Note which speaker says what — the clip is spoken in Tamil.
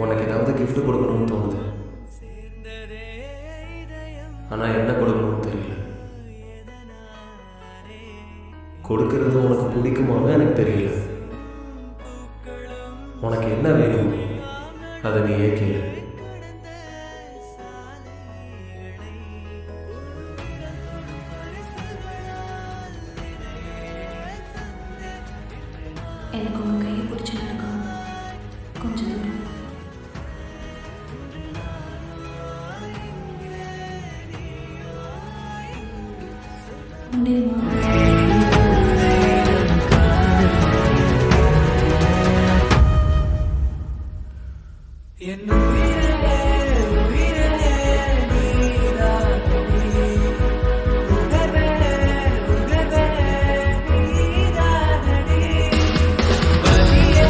Speaker 1: உனக்கு ஏதாவது gift கொடுக்கணும்னு தோணுது. ஆனால் என்ன கொடுக்கணும்னு தெரியல. கொடுக்கறது உனக்கு பிடிக்குமான்னு எனக்கு தெரியல. உனக்கு என்ன வேணும் அதை நீ கேளு.